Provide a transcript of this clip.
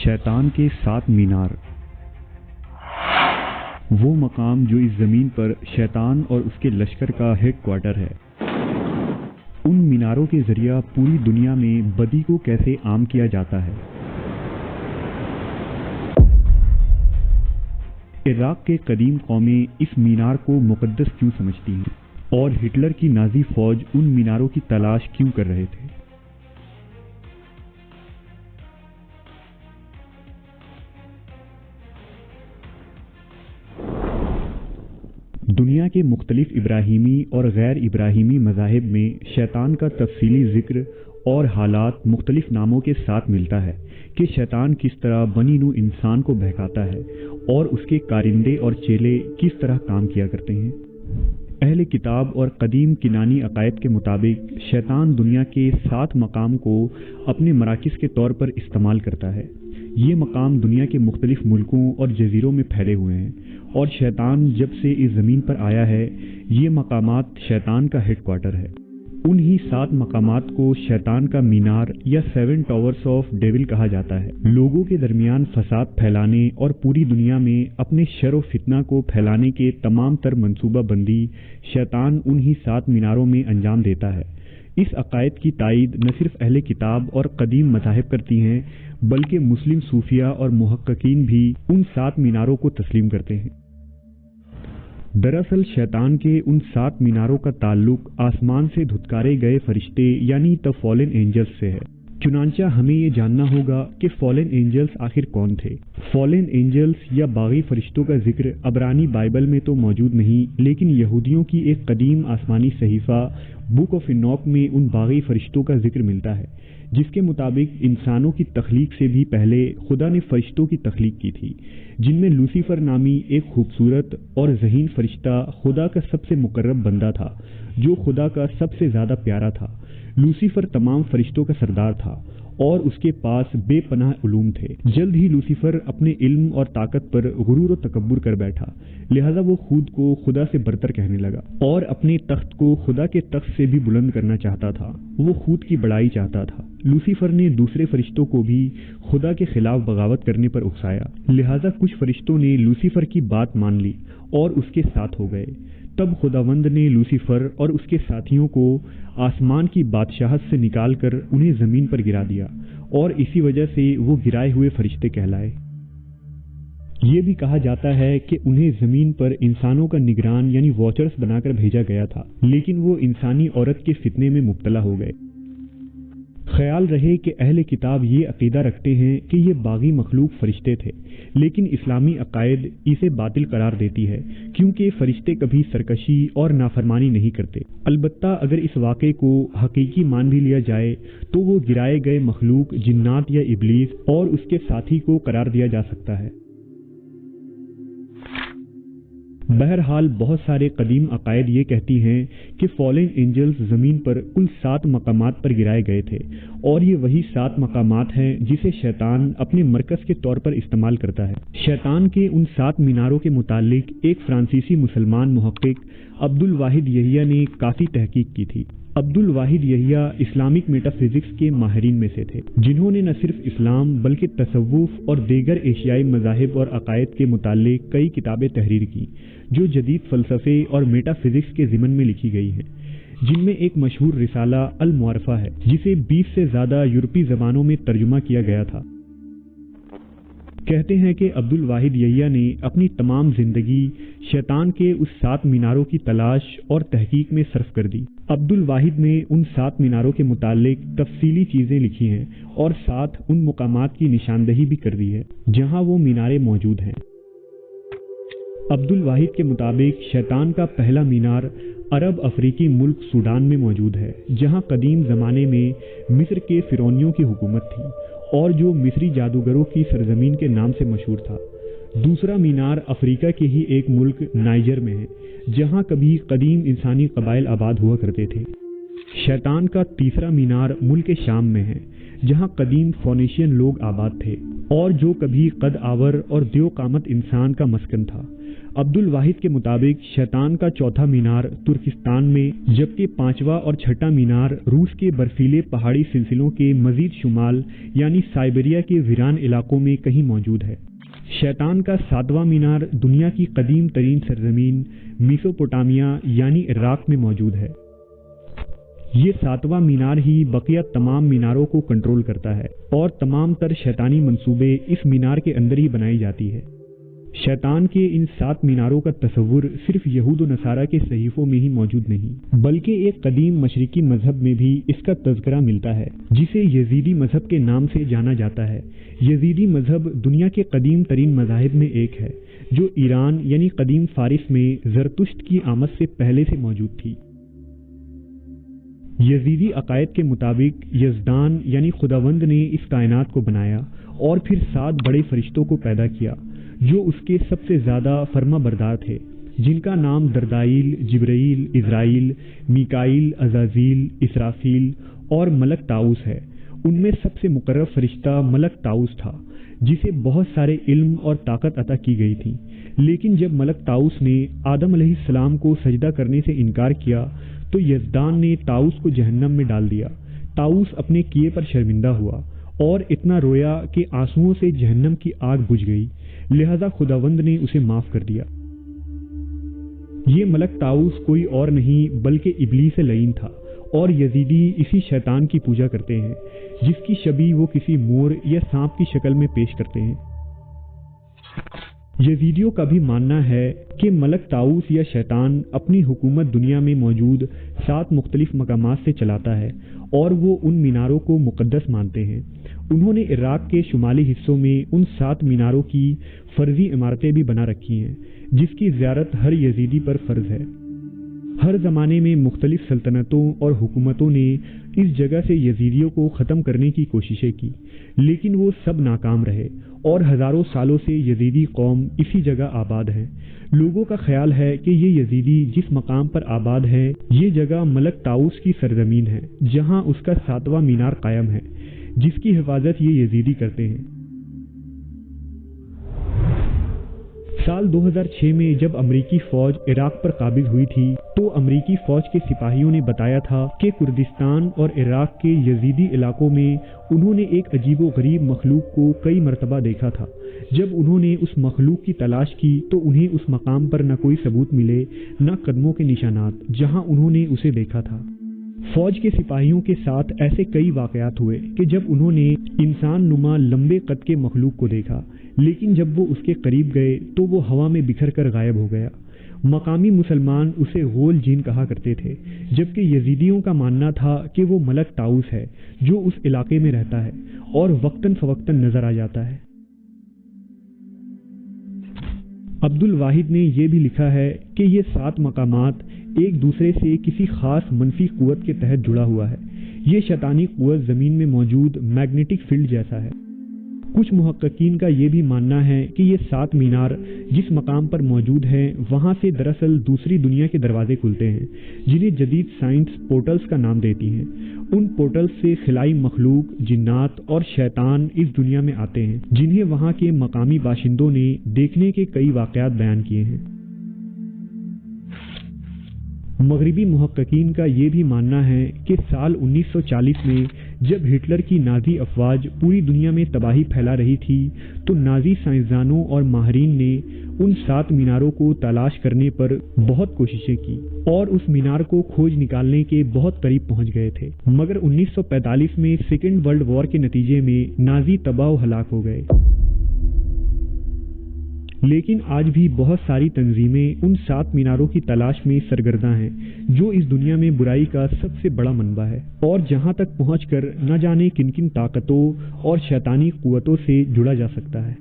شیطان کے 7 مینار، وہ مقام جو اس زمین پر شیطان اور اس کے لشکر کا ہیڈ کوارٹر ہے۔ ان میناروں کے ذریعہ پوری دنیا میں بدی کو کیسے عام کیا جاتا ہے۔ عراق کے قدیم قومیں اس مینار کو مقدس کیوں سمجھتی ہیں اور ہٹلر کی نازی فوج ان میناروں کی تلاش کیوں کر رہے تھے۔ دنیا کے مختلف ابراہیمی اور غیر ابراہیمی مذاہب میں شیطان کا تفصیلی ذکر اور حالات مختلف ناموں کے ساتھ ملتا ہے کہ شیطان کس طرح بنی نوع انسان کو بہکاتا ہے اور اس کے کارندے اور چیلے کس طرح کام کیا کرتے ہیں۔ اہل کتاب اور قدیم کنانی عقائد کے مطابق شیطان دنیا کے 7 مقام کو اپنے مراکز کے طور پر استعمال کرتا ہے۔ یہ مقام دنیا کے مختلف ملکوں اور جزیروں میں پھیلے ہوئے ہیں، اور شیطان جب سے اس زمین پر آیا ہے یہ مقامات شیطان کا ہیڈ کوارٹر ہے۔ انہی 7 مقامات کو شیطان کا مینار یا 7 ٹاورز آف ڈیول کہا جاتا ہے۔ لوگوں کے درمیان فساد پھیلانے اور پوری دنیا میں اپنے شر و فتنہ کو پھیلانے کے تمام تر منصوبہ بندی شیطان انہی 7 میناروں میں انجام دیتا ہے۔ اس عقائد کی تائید نہ صرف اہل کتاب اور قدیم مذاہب کرتی ہیں بلکہ مسلم صوفیہ اور محققین بھی ان 7 میناروں کو تسلیم کرتے ہیں۔ دراصل شیطان کے ان 7 میناروں کا تعلق آسمان سے دھتکارے گئے فرشتے یعنی دی فالن اینجلز سے ہے۔ چنانچہ ہمیں یہ جاننا ہوگا کہ فالن اینجلز آخر کون تھے۔ فالن اینجلز یا باغی فرشتوں کا ذکر عبرانی بائبل میں تو موجود نہیں، لیکن یہودیوں کی ایک قدیم آسمانی صحیفہ بک آف انوک میں ان باغی فرشتوں کا ذکر ملتا ہے، جس کے مطابق انسانوں کی تخلیق سے بھی پہلے خدا نے فرشتوں کی تخلیق کی تھی، جن میں لوسیفر نامی ایک خوبصورت اور ذہین فرشتہ خدا کا سب سے مقرب بندہ تھا، جو خدا کا سب سے زیادہ پیارا تھا۔ لوسیفر تمام فرشتوں کا سردار تھا اور اس کے پاس بے پناہ علوم تھے۔ جلد ہی لوسیفر اپنے علم اور طاقت پر غرور و تکبر کر بیٹھا، لہذا وہ خود کو خدا سے برتر کہنے لگا اور اپنے تخت کو خدا کے تخت سے بھی بلند کرنا چاہتا تھا۔ وہ خود کی بڑائی چاہتا تھا۔ لوسیفر نے دوسرے فرشتوں کو بھی خدا کے خلاف بغاوت کرنے پر اکسایا، لہذا کچھ فرشتوں نے لوسیفر کی بات مان لی اور اس کے ساتھ ہو گئے۔ تب خداوند نے لوسیفر اور اس کے ساتھیوں کو آسمان کی بادشاہت سے نکال کر انہیں زمین پر گرا دیا، اور اسی وجہ سے وہ گرائے ہوئے فرشتے کہلائے۔ یہ بھی کہا جاتا ہے کہ انہیں زمین پر انسانوں کا نگران یعنی واچرز بنا کر بھیجا گیا تھا، لیکن وہ انسانی عورت کے فتنے میں مبتلا ہو گئے۔ خیال رہے کہ اہل کتاب یہ عقیدہ رکھتے ہیں کہ یہ باغی مخلوق فرشتے تھے، لیکن اسلامی عقائد اسے باطل قرار دیتی ہے، کیونکہ فرشتے کبھی سرکشی اور نافرمانی نہیں کرتے۔ البتہ اگر اس واقعے کو حقیقی مان بھی لیا جائے تو وہ گرائے گئے مخلوق جنات یا ابلیس اور اس کے ساتھی کو قرار دیا جا سکتا ہے۔ بہرحال بہت سارے قدیم عقائد یہ کہتی ہیں کہ فالن اینجلز زمین پر کل 7 مقامات پر گرائے گئے تھے، اور یہ وہی 7 مقامات ہیں جسے شیطان اپنے مرکز کے طور پر استعمال کرتا ہے۔ شیطان کے ان 7 میناروں کے متعلق ایک فرانسیسی مسلمان محقق عبد الواحد یحییٰ نے کافی تحقیق کی تھی۔ عبد الواحد یحییٰ اسلامک میٹا فزکس کے ماہرین میں سے تھے، جنہوں نے نہ صرف اسلام بلکہ تصوف اور دیگر ایشیائی مذاہب اور عقائد کے متعلق کئی کتابیں تحریر کی، جو جدید فلسفے اور میٹا فزکس کے ضمن میں لکھی گئی ہیں، جن میں ایک مشہور رسالہ المعرفہ ہے، جسے 20 سے زیادہ یورپی زبانوں میں ترجمہ کیا گیا تھا۔ کہتے ہیں کہ عبد الواحد یحییٰ نے اپنی تمام زندگی شیطان کے اس 7 میناروں کی تلاش اور تحقیق میں صرف کر دی۔ عبد الواحد نے ان 7 میناروں کے متعلق تفصیلی چیزیں لکھی ہیں اور ساتھ ان مقامات کی نشاندہی بھی کر دی ہے جہاں وہ میناریں موجود ہیں۔ عبد الواحد کے مطابق شیطان کا پہلا مینار عرب افریقی ملک سوڈان میں موجود ہے، جہاں قدیم زمانے میں مصر کے فرعونیوں کی حکومت تھی اور جو مصری جادوگروں کی سرزمین کے نام سے مشہور تھا۔ دوسرا مینار افریقہ کے ہی ایک ملک نائجر میں ہے، جہاں کبھی قدیم انسانی قبائل آباد ہوا کرتے تھے۔ شیطان کا تیسرا مینار ملک شام میں ہے، جہاں قدیم فونیشین لوگ آباد تھے اور جو کبھی قد آور اور دیو قامت انسان کا مسکن تھا۔ عبد الواحد کے مطابق شیطان کا چوتھا مینار ترکستان میں، جبکہ پانچواں اور چھٹا مینار روس کے برفیلے پہاڑی سلسلوں کے مزید شمال یعنی سائبیریا کے ویران علاقوں میں کہیں موجود ہے۔ شیطان کا ساتواں مینار دنیا کی قدیم ترین سرزمین میسوپوٹامیہ یعنی عراق میں موجود ہے۔ یہ ساتواں مینار ہی بقیہ تمام میناروں کو کنٹرول کرتا ہے اور تمام تر شیطانی منصوبے اس مینار کے اندر ہی بنائی جاتی ہے۔ شیطان کے ان 7 میناروں کا تصور صرف یہود و نصارہ کے صحیفوں میں ہی موجود نہیں، بلکہ ایک قدیم مشرقی مذہب میں بھی اس کا تذکرہ ملتا ہے جسے یزیدی مذہب کے نام سے جانا جاتا ہے۔ یزیدی مذہب دنیا کے قدیم ترین مذاہب میں ایک ہے جو ایران یعنی قدیم فارس میں زرتشت کی آمد سے پہلے سے موجود تھی۔ یزیدی عقائد کے مطابق یزدان یعنی خداوند نے اس کائنات کو بنایا اور پھر 7 بڑے فرشتوں کو پیدا کیا جو اس کے سب سے زیادہ فرما بردار تھے، جن کا نام دردائیل، جبرائیل، عزرائیل، میکائیل، عزازیل، اسرافیل اور ملک طاؤس ہے۔ ان میں سب سے مقرب فرشتہ ملک طاؤس تھا جسے بہت سارے علم اور طاقت عطا کی گئی تھی، لیکن جب ملک طاؤس نے آدم علیہ السلام کو سجدہ کرنے سے انکار کیا تو یزدان نے طاؤس کو جہنم میں ڈال دیا۔ طاؤس اپنے کیے پر شرمندہ ہوا اور اتنا رویا کہ آنسوؤں سے جہنم کی آگ بجھ گئی، لہذا خداوند نے اسے معاف کر دیا۔ یہ ملک طاؤس کوئی اور نہیں بلکہ ابلیس لعین تھا، اور یزیدی اسی شیطان کی پوجا کرتے ہیں جس کی شبیہ وہ کسی مور یا سانپ کی شکل میں پیش کرتے ہیں۔ یزیدیوں کا بھی ماننا ہے کہ ملک طاؤس یا شیطان اپنی حکومت دنیا میں موجود 7 مختلف مقامات سے چلاتا ہے اور وہ ان میناروں کو مقدس مانتے ہیں۔ انہوں نے عراق کے شمالی حصوں میں ان 7 میناروں کی فرضی عمارتیں بھی بنا رکھی ہیں جس کی زیارت ہر یزیدی پر فرض ہے۔ ہر زمانے میں مختلف سلطنتوں اور حکومتوں نے اس جگہ سے یزیدیوں کو ختم کرنے کی کوششیں کی، لیکن وہ سب ناکام رہے اور ہزاروں سالوں سے یزیدی قوم اسی جگہ آباد ہے۔ لوگوں کا خیال ہے کہ یہ یزیدی جس مقام پر آباد ہے یہ جگہ ملک طاؤس کی سرزمین ہے، جہاں اس کا 7واں مینار قائم ہے جس کی حفاظت یہ یزیدی کرتے ہیں۔ سال 2006 میں جب امریکی فوج عراق پر قابض ہوئی تھی تو امریکی فوج کے سپاہیوں نے بتایا تھا کہ کردستان اور عراق کے یزیدی علاقوں میں انہوں نے ایک عجیب و غریب مخلوق کو کئی مرتبہ دیکھا تھا۔ جب انہوں نے اس مخلوق کی تلاش کی تو انہیں اس مقام پر نہ کوئی ثبوت ملے نہ قدموں کے نشانات جہاں انہوں نے اسے دیکھا تھا۔ فوج کے سپاہیوں کے ساتھ ایسے کئی واقعات ہوئے کہ جب انہوں نے انسان نما لمبے قد کے مخلوق کو دیکھا، لیکن جب وہ اس کے قریب گئے تو وہ ہوا میں بکھر کر غائب ہو گیا۔ مقامی مسلمان اسے غول جین کہا کرتے تھے، جبکہ یزیدیوں کا ماننا تھا کہ وہ ملک طاؤس ہے جو اس علاقے میں رہتا ہے اور وقتاً فوقتاً نظر آ جاتا ہے۔ عبد الواحد نے یہ بھی لکھا ہے کہ یہ 7 مقامات ایک دوسرے سے کسی خاص منفی قوت کے تحت جڑا ہوا ہے۔ یہ شیطانی قوت زمین میں موجود میگنیٹک فیلڈ جیسا ہے۔ کچھ محققین کا یہ بھی ماننا ہے کہ یہ 7 مینار جس مقام پر موجود ہیں وہاں سے دراصل دوسری دنیا کے دروازے کھلتے ہیں، جنہیں جدید سائنس پورٹلز کا نام دیتی ہیں۔ ان پورٹلز سے خلائی مخلوق، جنات اور شیطان اس دنیا میں آتے ہیں، جنہیں وہاں کے مقامی باشندوں نے دیکھنے کے کئی واقعات بیان کیے ہیں۔ مغربی محققین کا یہ بھی ماننا ہے کہ سال 1940 میں جب ہٹلر کی نازی افواج پوری دنیا میں تباہی پھیلا رہی تھی تو نازی سائنسدانوں اور ماہرین نے ان 7 میناروں کو تلاش کرنے پر بہت کوششیں کی اور اس مینار کو کھوج نکالنے کے بہت قریب پہنچ گئے تھے، مگر 1945 میں سیکنڈ ورلڈ وار کے نتیجے میں نازی تباہ و ہلاک ہو گئے۔ لیکن آج بھی بہت ساری تنظیمیں ان 7 میناروں کی تلاش میں سرگرداں ہیں جو اس دنیا میں برائی کا سب سے بڑا منبع ہے اور جہاں تک پہنچ کر نہ جانے کن کن طاقتوں اور شیطانی قوتوں سے جڑا جا سکتا ہے۔